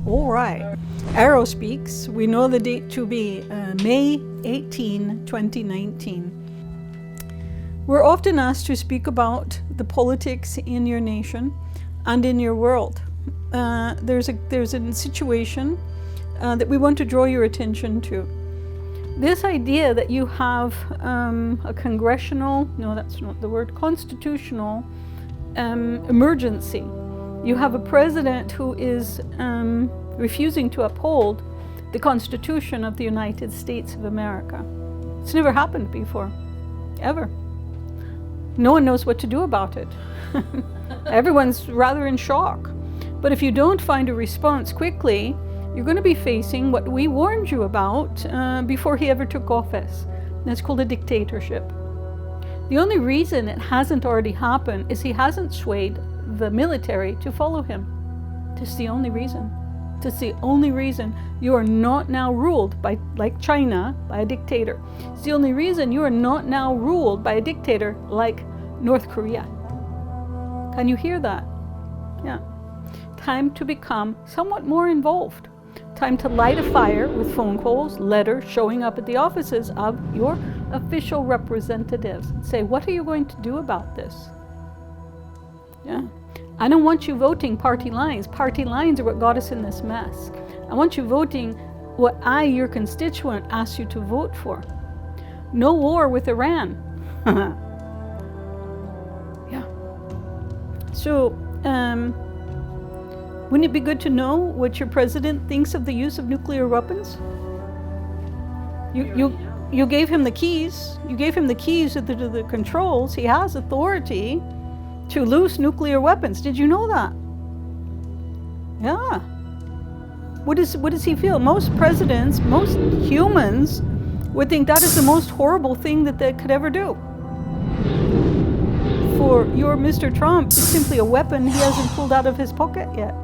All right. Aero speaks. We know the date to be May 18, 2019. We're often asked to speak about the politics in your nation and in your world. There's a situation that we want to draw your attention to. This idea that you have a congressional, no, that's not the word, constitutional emergency. You have a president who is refusing to uphold the Constitution of the United States of America. It's never happened before, ever. No one knows what to do about it. Everyone's rather in shock. But if you don't find a response quickly, you're going to be facing what we warned you about before he ever took office. That's called a dictatorship. The only reason it hasn't already happened is he hasn't swayed the military to follow him. That's the only reason. That's the only reason you are not now ruled by, like China, by a dictator. It's the only reason you are not now ruled by a dictator like North Korea. Can you hear that? Yeah. Time to become somewhat more involved. Time to light a fire with phone calls, letters, showing up at the offices of your official representatives and say, what are you going to do about this? Yeah. I don't want you voting party lines. Party lines are what got us in this mess. I want you voting what I, your constituent, asked you to vote for. No war with Iran. Yeah. So, wouldn't it be good to know what your president thinks of the use of nuclear weapons? You gave him the keys. You gave him the keys to the controls. He has authority to loose nuclear weapons. Did you know that? Yeah. What does he feel? Most presidents, most humans would think that is the most horrible thing that they could ever do. For your Mr. Trump, it's simply a weapon he hasn't pulled out of his pocket yet.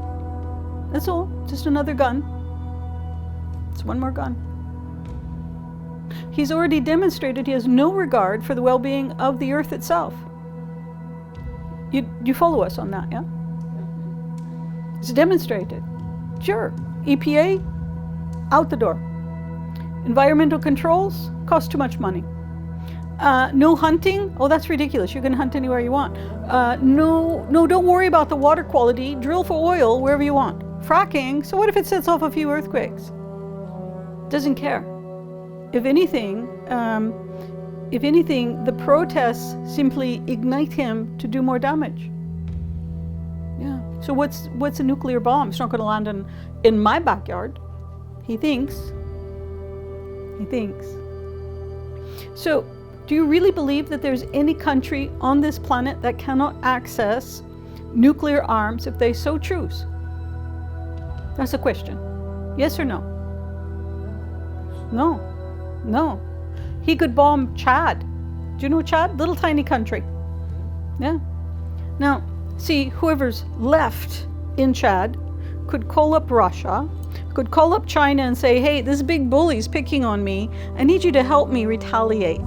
That's all. Just another gun. It's one more gun. He's already demonstrated he has no regard for the well-being of the earth itself. You follow us on that, yeah? It's demonstrated. Sure. EPA, out the door. Environmental controls, cost too much money. No hunting, oh, that's ridiculous. You can hunt anywhere you want. No, don't worry about the water quality. Drill for oil wherever you want. Fracking, so what if it sets off a few earthquakes? Doesn't care. If anything, the protests simply ignite him to do more damage. Yeah. So what's a nuclear bomb? It's not going to land in my backyard. He thinks. So, do you really believe that there's any country on this planet that cannot access nuclear arms if they so choose? That's a question. Yes or no? No. He could bomb Chad. Do you know Chad? Little tiny country. Yeah. Now, see, whoever's left in Chad could call up Russia, could call up China and say, hey, this big bully's picking on me. I need you to help me retaliate.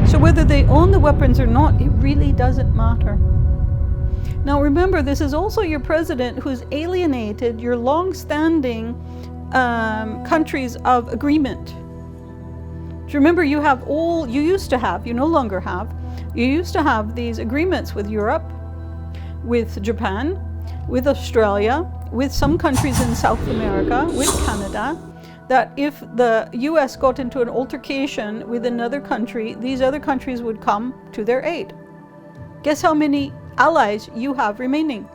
So whether they own the weapons or not, it really doesn't matter. Now remember, this is also your president who's alienated your long-standing countries of agreement. Do you remember you used to have, you no longer have, you used to have these agreements with Europe, with Japan, with Australia, with some countries in South America, with Canada, that if the US got into an altercation with another country, these other countries would come to their aid. Guess how many allies you have remaining?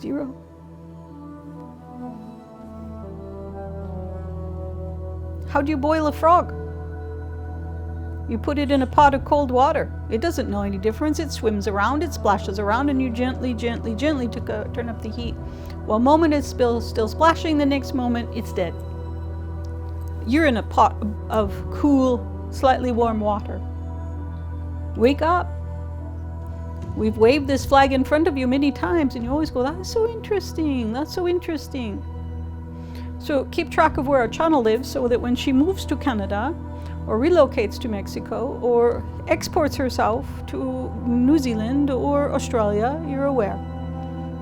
0. How do you boil a frog? You put it in a pot of cold water. It doesn't know any difference. It swims around, it splashes around, and you gently turn up the heat. One moment it's still splashing, the next moment it's dead. You're in a pot of cool, slightly warm water. Wake up. We've waved this flag in front of you many times, and you always go, that's so interesting, that's so interesting. So keep track of where our channel lives so that when she moves to Canada, or relocates to Mexico, or exports herself to New Zealand or Australia, you're aware.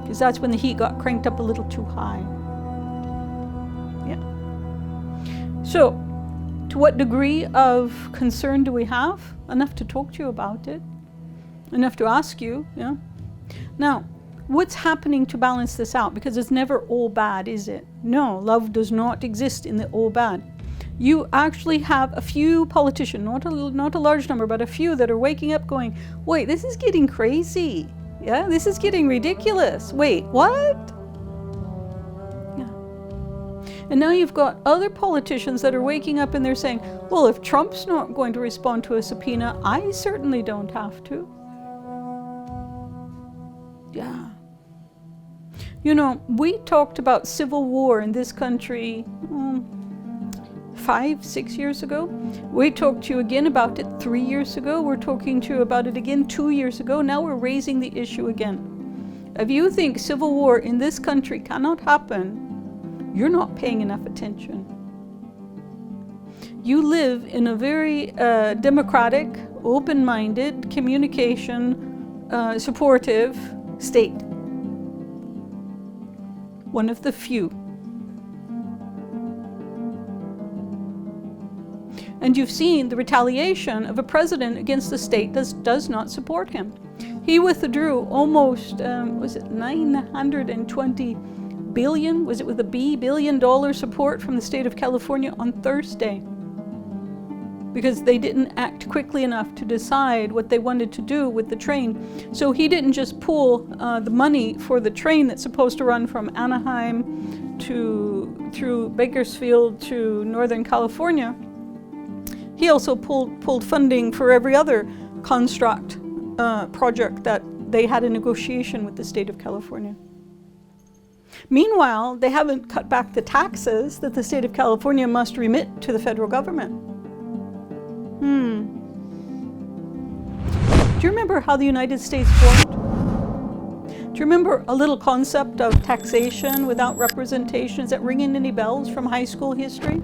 because that's when the heat got cranked up a little too high. Yeah. So, to what degree of concern do we have? Enough to talk to you about it. Enough to ask you, yeah. Now, what's happening to balance this out? Because it's never all bad, is it? No, love does not exist in the all bad. You actually have a few politicians, not a large number, but a few that are waking up going, wait, this is getting crazy. Yeah, this is getting ridiculous. Wait, what? Yeah. And now you've got other politicians that are waking up and they're saying, well, if Trump's not going to respond to a subpoena, I certainly don't have to. Yeah. You know, we talked about civil war in this country 5-6 years ago. We talked to you again about it 3 years ago. We're talking to you about it again 2 years ago. Now we're raising the issue again. If you think civil war in this country cannot happen, you're not paying enough attention. You live in a very democratic, open-minded, communication, supportive state. One of the few. And you've seen the retaliation of a president against a state that does not support him. He withdrew almost, was it $920 billion, was it with a B, $billion support from the state of California on Thursday. Because they didn't act quickly enough to decide what they wanted to do with the train. So he didn't just pull the money for the train that's supposed to run from Anaheim through Bakersfield to Northern California. He also pulled funding for every other construct project that they had a negotiation with the state of California. Meanwhile, they haven't cut back the taxes that the state of California must remit to the federal government. Do you remember how the United States formed? Do you remember a little concept of taxation without representation? Is that ringing any bells from high school history?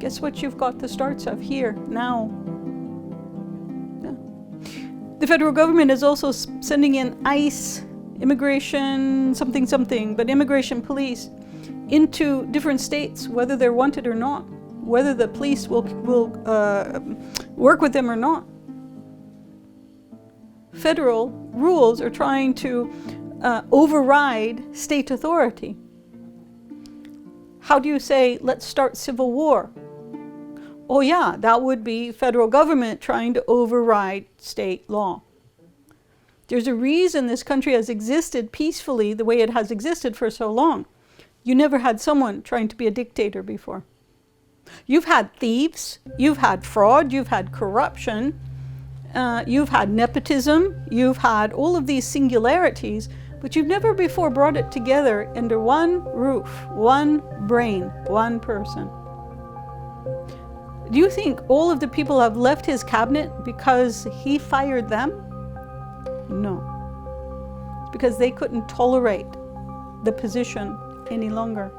Guess what you've got the starts of here, now. Yeah. The federal government is also sending in ICE, immigration, something, but immigration police into different states, whether they're wanted or not, whether the police will work with them or not. Federal rules are trying to override state authority. How do you say, let's start civil war? Oh yeah, that would be federal government trying to override state law. There's a reason this country has existed peacefully the way it has existed for so long. You never had someone trying to be a dictator before. You've had thieves, you've had fraud, you've had corruption, you've had nepotism, you've had all of these singularities, but you've never before brought it together under one roof, one brain, one person. Do you think all of the people have left his cabinet because he fired them? No. It's because they couldn't tolerate the position any longer.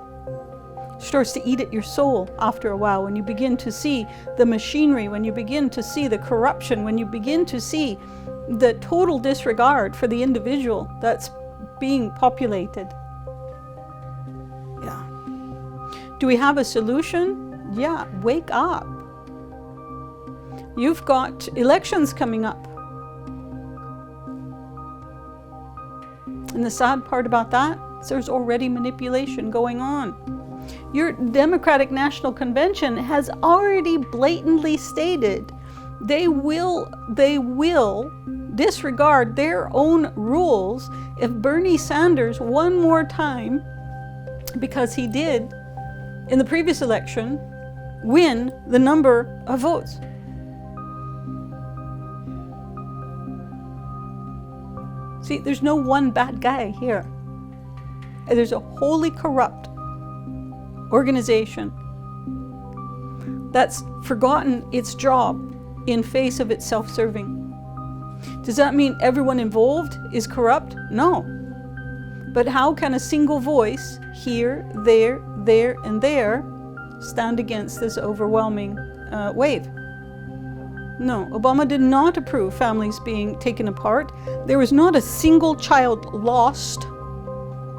It starts to eat at your soul after a while when you begin to see the machinery, when you begin to see the corruption, when you begin to see the total disregard for the individual that's being populated. Yeah. Do we have a solution? Yeah, wake up. You've got elections coming up. And the sad part about that is there's already manipulation going on. Your Democratic National Convention has already blatantly stated they will disregard their own rules if Bernie Sanders one more time, because he did in the previous election, win the number of votes. See, there's no one bad guy here. There's a wholly corrupt organization that's forgotten its job in face of its self-serving. Does that mean everyone involved is corrupt? No. But how can a single voice here, there, and there stand against this overwhelming wave? No, Obama did not approve families being taken apart. There was not a single child lost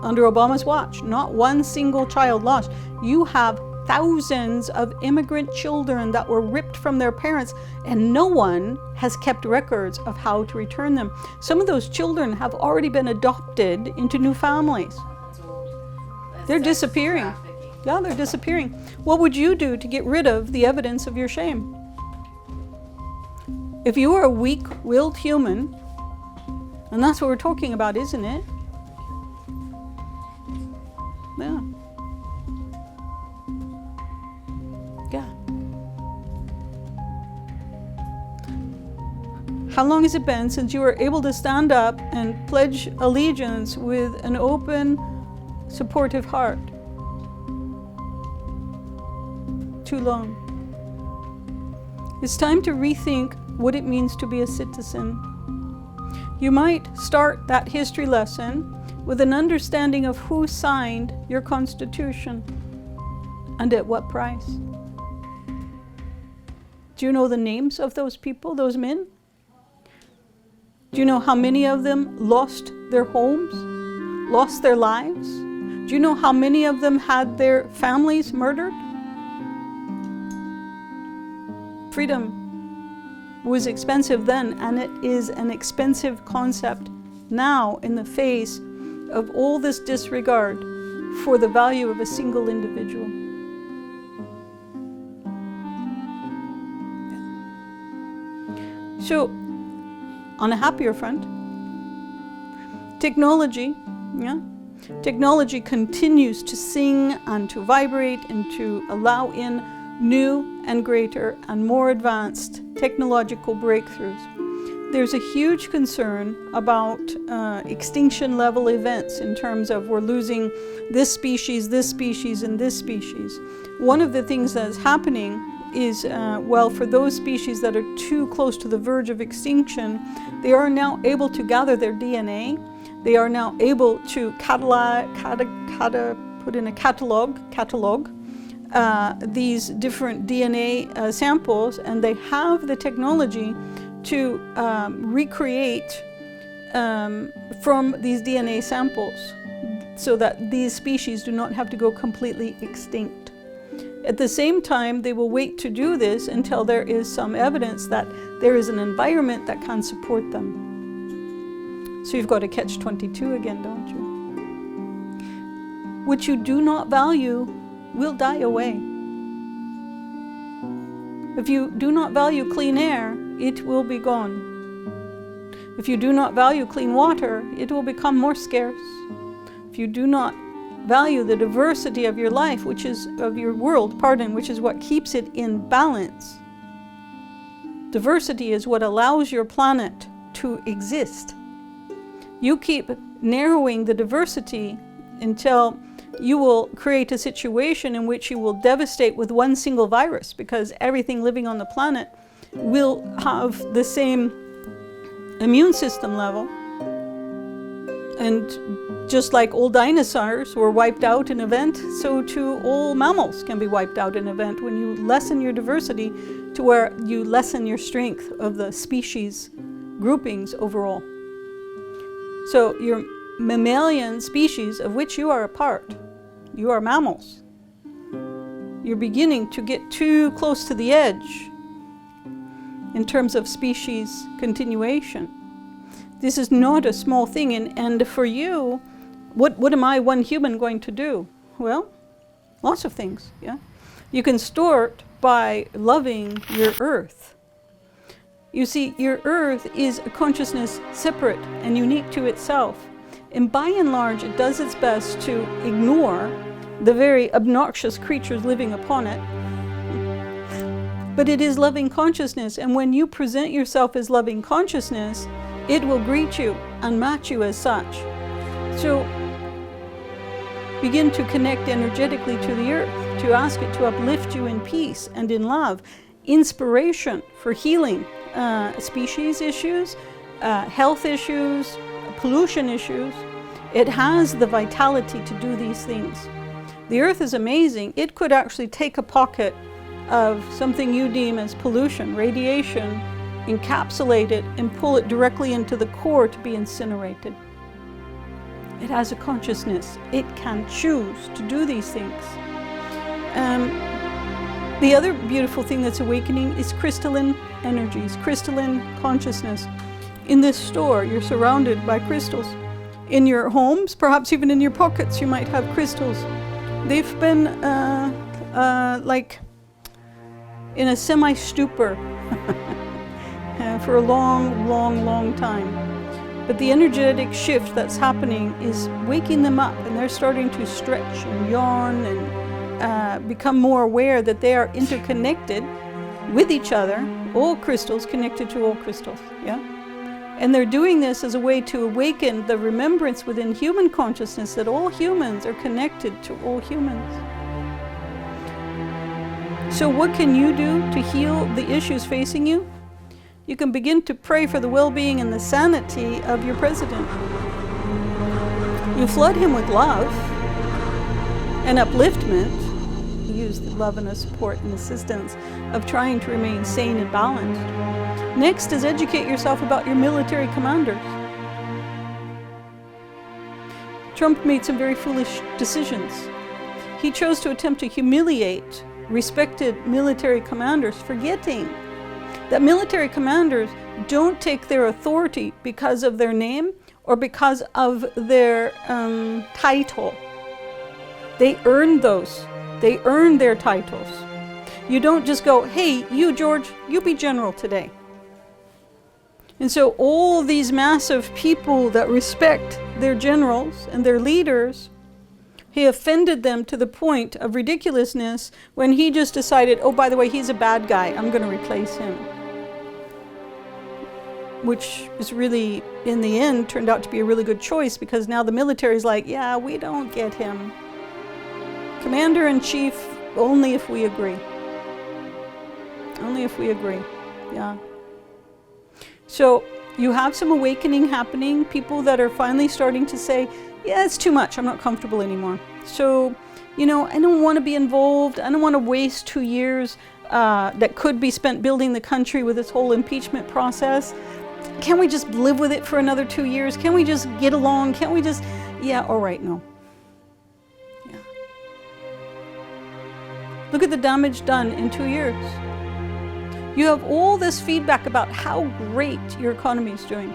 under Obama's watch. Not one single child lost. You have thousands of immigrant children that were ripped from their parents, and no one has kept records of how to return them. Some of those children have already been adopted into new families. They're disappearing. Yeah, they're disappearing. What would you do to get rid of the evidence of your shame? If you are a weak-willed human, and that's what we're talking about, isn't it? Yeah. Yeah. How long has it been since you were able to stand up and pledge allegiance with an open, supportive heart? Too long. It's time to rethink what it means to be a citizen. You might start that history lesson with an understanding of who signed your Constitution and at what price. Do you know the names of those people, those men? Do you know how many of them lost their homes, lost their lives? Do you know how many of them had their families murdered? Freedom was expensive then, and it is an expensive concept now in the face of all this disregard for the value of a single individual. So, on a happier front, technology continues to sing and to vibrate and to allow in new and greater and more advanced technological breakthroughs. There's a huge concern about extinction level events in terms of we're losing this species, and this species. One of the things that's happening is, for those species that are too close to the verge of extinction, they are now able to gather their DNA. They are now able to put in a catalog these different DNA samples, and they have the technology to recreate from these DNA samples so that these species do not have to go completely extinct. At the same time, they will wait to do this until there is some evidence that there is an environment that can support them. So you've got a catch-22 again, don't you? What you do not value will die away. If you do not value clean air, it will be gone. If you do not value clean water, it will become more scarce. If you do not value the diversity of your life, which is of your world, which is what keeps it in balance. Diversity is what allows your planet to exist. You keep narrowing the diversity until you will create a situation in which you will devastate with one single virus, because everything living on the planet will have the same immune system level. And just like all dinosaurs were wiped out in an event, so too all mammals can be wiped out in an event when you lessen your diversity to where you lessen your strength of the species groupings overall. So your mammalian species, of which you are a part, you are mammals. You're beginning to get too close to the edge in terms of species continuation. This is not a small thing, and for you, what am I, one human, going to do? Well, lots of things, yeah? You can start by loving your earth. You see, your earth is a consciousness separate and unique to itself. And by and large, it does its best to ignore the very obnoxious creatures living upon it. But it is loving consciousness, and when you present yourself as loving consciousness, it will greet you and match you as such. So begin to connect energetically to the earth, to ask it to uplift you in peace and in love, inspiration for healing species issues, health issues, pollution issues. It has the vitality to do these things. The earth is amazing. It could actually take a pocket of something you deem as pollution, radiation, encapsulate it, and pull it directly into the core to be incinerated. It has a consciousness. It can choose to do these things. The other beautiful thing that's awakening is crystalline energies, crystalline consciousness. In this store, you're surrounded by crystals. In your homes, perhaps even in your pockets, you might have crystals. They've been like in a semi-stupor for a long time. But the energetic shift that's happening is waking them up, and they're starting to stretch and yawn and become more aware that they are interconnected with each other, all crystals connected to all crystals, yeah? And they're doing this as a way to awaken the remembrance within human consciousness that all humans are connected to all humans. So what can you do to heal the issues facing you? You can begin to pray for the well-being and the sanity of your president. You flood him with love and upliftment. You use the love and the support and assistance of trying to remain sane and balanced. Next is educate yourself about your military commanders. Trump made some very foolish decisions. He chose to attempt to humiliate respected military commanders, forgetting that military commanders don't take their authority because of their name or because of their title. They earn those. They earn their titles. You don't just go, hey, you George, you be general today. And so all these massive people that respect their generals and their leaders, he offended them to the point of ridiculousness when he just decided, oh, by the way, he's a bad guy, I'm going to replace him. Which is really, in the end, turned out to be a really good choice, because now the military's like, yeah, we don't get him. Commander-in-Chief, only if we agree. Only if we agree, yeah. So you have some awakening happening, people that are finally starting to say, yeah, it's too much, I'm not comfortable anymore. So, you know, I don't want to be involved, I don't want to waste 2 years that could be spent building the country with this whole impeachment process. Can we just live with it for another 2 years? Can we just get along? Can't we just, yeah, all right, no. Yeah. Look at the damage done in 2 years. You have all this feedback about how great your economy is doing.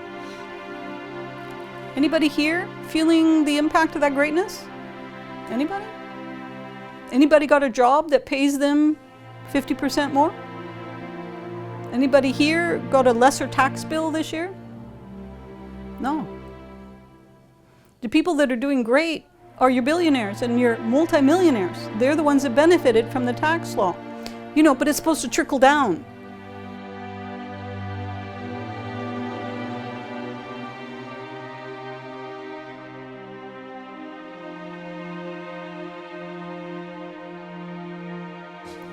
Anybody here feeling the impact of that greatness? Anybody? Anybody got a job that pays them 50% more? Anybody here got a lesser tax bill this year? No. The people that are doing great are your billionaires and your multimillionaires. They're the ones that benefited from the tax law. You know, but it's supposed to trickle down.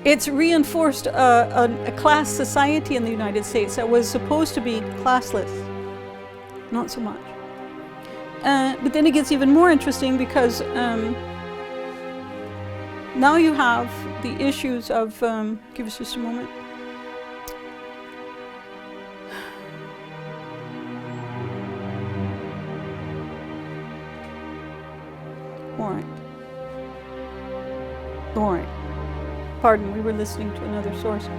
It's reinforced a class society in the United States that was supposed to be classless. Not so much. But then it gets even more interesting, because now you have the issues of, give us just a moment. All right. Pardon, we were listening to another source.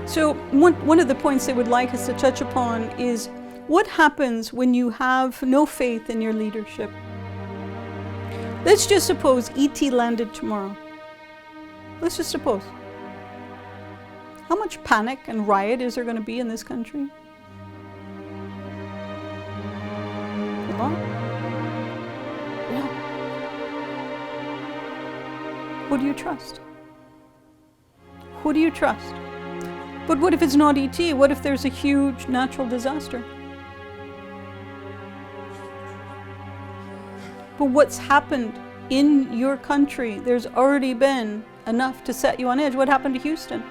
So one of the points they would like us to touch upon is what happens when you have no faith in your leadership. Let's just suppose E.T. landed tomorrow. Let's just suppose. How much panic and riot is there going to be in this country? A lot? Yeah. Who do you trust? Who do you trust? But what if it's not ET? What if there's a huge natural disaster? But what's happened in your country, there's already been enough to set you on edge. What happened to Houston?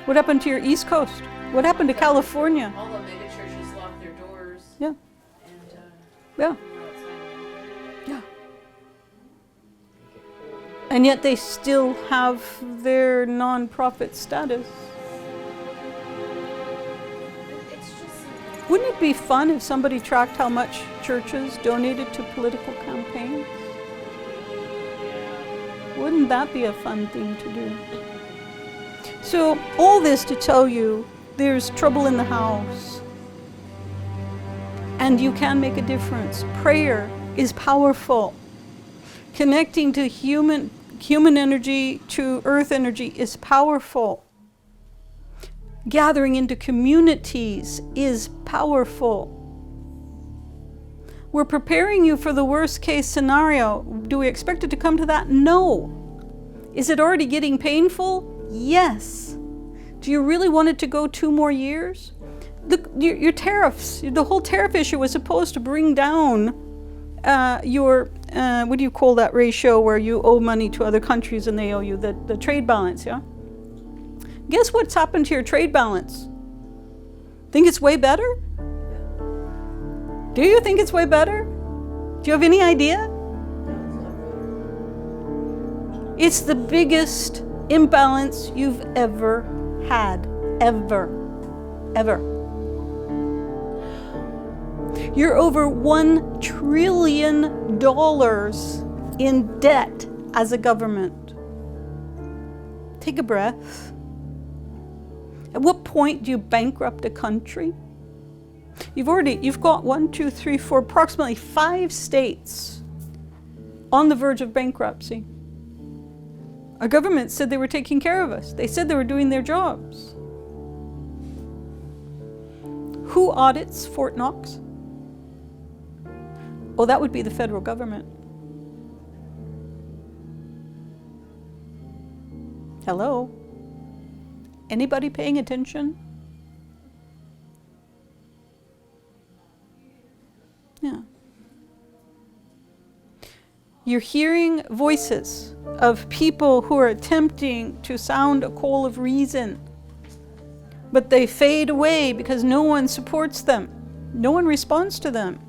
What happened to your East Coast? What happened to California? All the mega churches locked their doors. Yeah. And, yeah. Yeah. And yet they still have their non-profit status. Wouldn't it be fun if somebody tracked how much churches donated to political campaigns? Wouldn't that be a fun thing to do? So all this to tell you there's trouble in the house. And you can make a difference. Prayer is powerful. Connecting to human energy, to earth energy is powerful. Gathering into communities is powerful. We're preparing you for the worst case scenario. Do we expect it to come to that? No. Is it already getting painful? Yes. Do you really want it to go 2 more years? Your tariffs, the whole tariff issue was supposed to bring down your, what do you call that ratio where you owe money to other countries and they owe you, the trade balance, yeah? Guess what's happened to your trade balance? Think it's way better? Do you think it's way better? Do you have any idea? It's the biggest imbalance you've ever had. Ever. You're over $1 trillion in debt as a government. Take a breath. At what point do you bankrupt a country? You've got 1, 2, 3, 4, approximately 5 states on the verge of bankruptcy. Our government said they were taking care of us. They said they were doing their jobs. Who audits Fort Knox? Oh, that would be the federal government. Hello? Anybody paying attention? Yeah. You're hearing voices of people who are attempting to sound a call of reason, but they fade away because no one supports them. No one responds to them.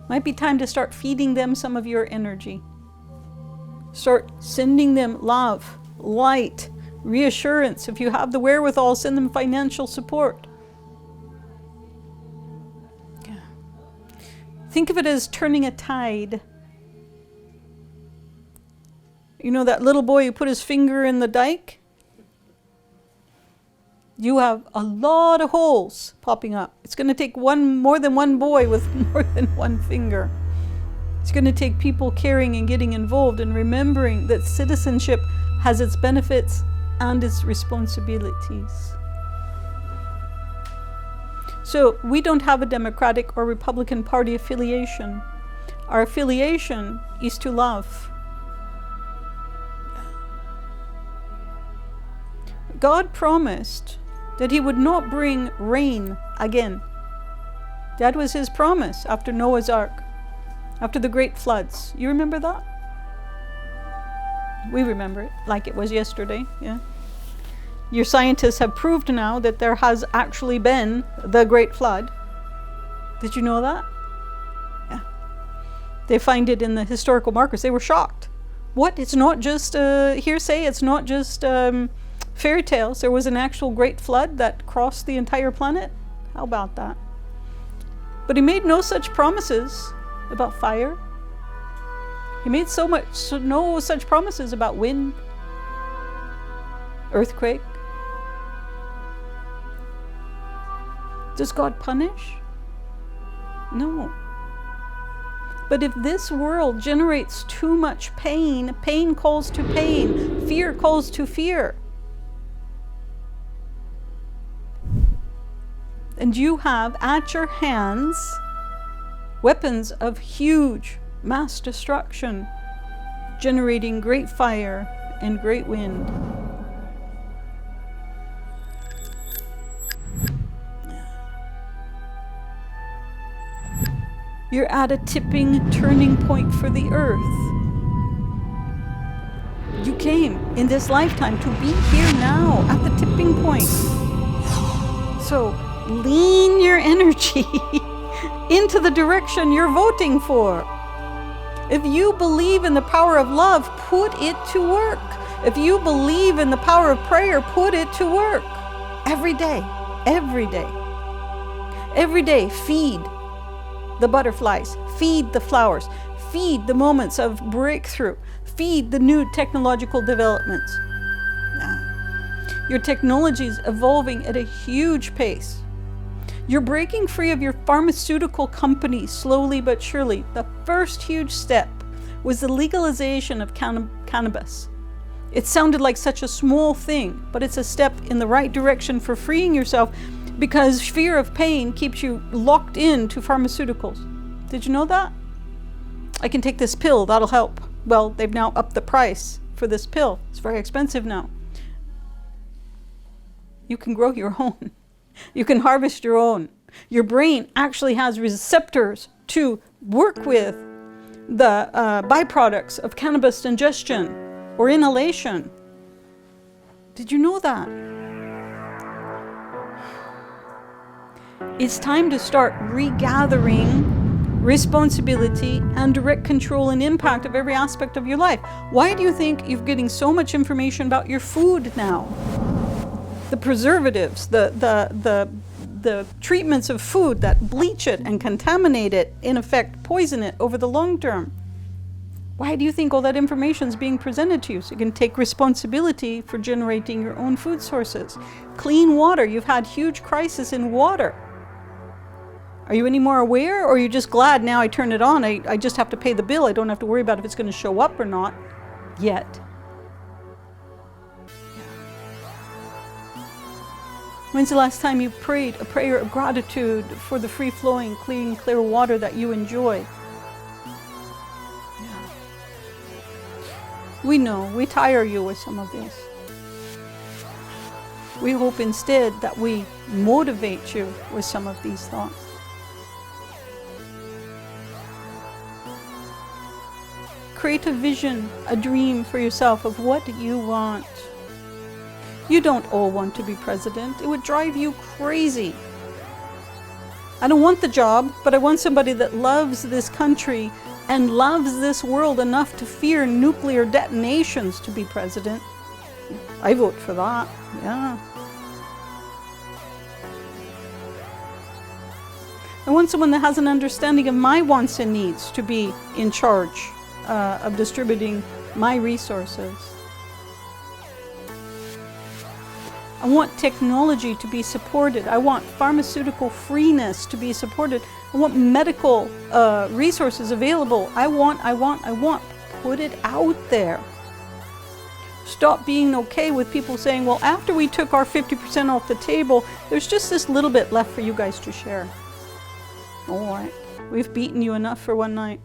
Might be time to start feeding them some of your energy. Start sending them love, light, reassurance. If you have the wherewithal, send them financial support. Yeah. Think of it as turning a tide. You know that little boy who put his finger in the dike? You have a lot of holes popping up. It's going to take more than one boy with more than one finger. It's going to take people caring and getting involved and remembering that citizenship has its benefits and its responsibilities. So we don't have a Democratic or Republican Party affiliation. Our affiliation is to love. God promised that He would not bring rain again. That was His promise after Noah's Ark, after the great floods. You remember that? We remember it like it was yesterday, yeah. Your scientists have proved now that there has actually been the great flood. Did you know that? Yeah. They find it in the historical markers. They were shocked. What? It's not just hearsay. It's not just fairy tales. There was an actual great flood that crossed the entire planet. How about that? But He made no such promises about fire. He made no such promises about wind, earthquake. Does God punish? No. But if this world generates too much pain, pain calls to pain, fear calls to fear. And you have at your hands weapons of huge mass destruction, generating great fire and great wind. You're at a tipping, turning point for the earth. You came in this lifetime to be here now at the tipping point. So lean your energy into the direction you're voting for. If you believe in the power of love, put it to work. If you believe in the power of prayer, put it to work. Every day. Every day. Every day, feed the butterflies, feed the flowers, feed the moments of breakthrough, feed the new technological developments. Your technology is evolving at a huge pace. You're breaking free of your pharmaceutical companies slowly but surely. The first huge step was the legalization of cannabis. It sounded like such a small thing, but it's a step in the right direction for freeing yourself, because fear of pain keeps you locked into pharmaceuticals. Did you know that? I can take this pill, that'll help. Well, they've now upped the price for this pill. It's very expensive now. You can grow your own. You can harvest your own. Your brain actually has receptors to work with the byproducts of cannabis ingestion or inhalation. Did you know that? It's time to start regathering responsibility and direct control and impact of every aspect of your life. Why do you think you're getting so much information about your food now? The preservatives, the treatments of food that bleach it and contaminate it, in effect poison it over the long term. Why do you think all that information is being presented to you? So you can take responsibility for generating your own food sources. Clean water. You've had huge crisis in water. Are you any more aware, or are you just glad now I turn it on? I just have to pay the bill. I don't have to worry about if it's going to show up or not yet. When's the last time you prayed a prayer of gratitude for the free-flowing, clean, clear water that you enjoy? Yeah. We know, we tire you with some of this. We hope instead that we motivate you with some of these thoughts. Create a vision, a dream for yourself of what you want. You don't all want to be president. It would drive you crazy. I don't want the job, but I want somebody that loves this country and loves this world enough to fear nuclear detonations to be president. I vote for that, yeah. I want someone that has an understanding of my wants and needs to be in charge of distributing my resources. I want technology to be supported. I want pharmaceutical freeness to be supported. I want medical resources available. I want. Put it out there. Stop being okay with people saying, well, after we took our 50% off the table, there's just this little bit left for you guys to share. All right, we've beaten you enough for one night.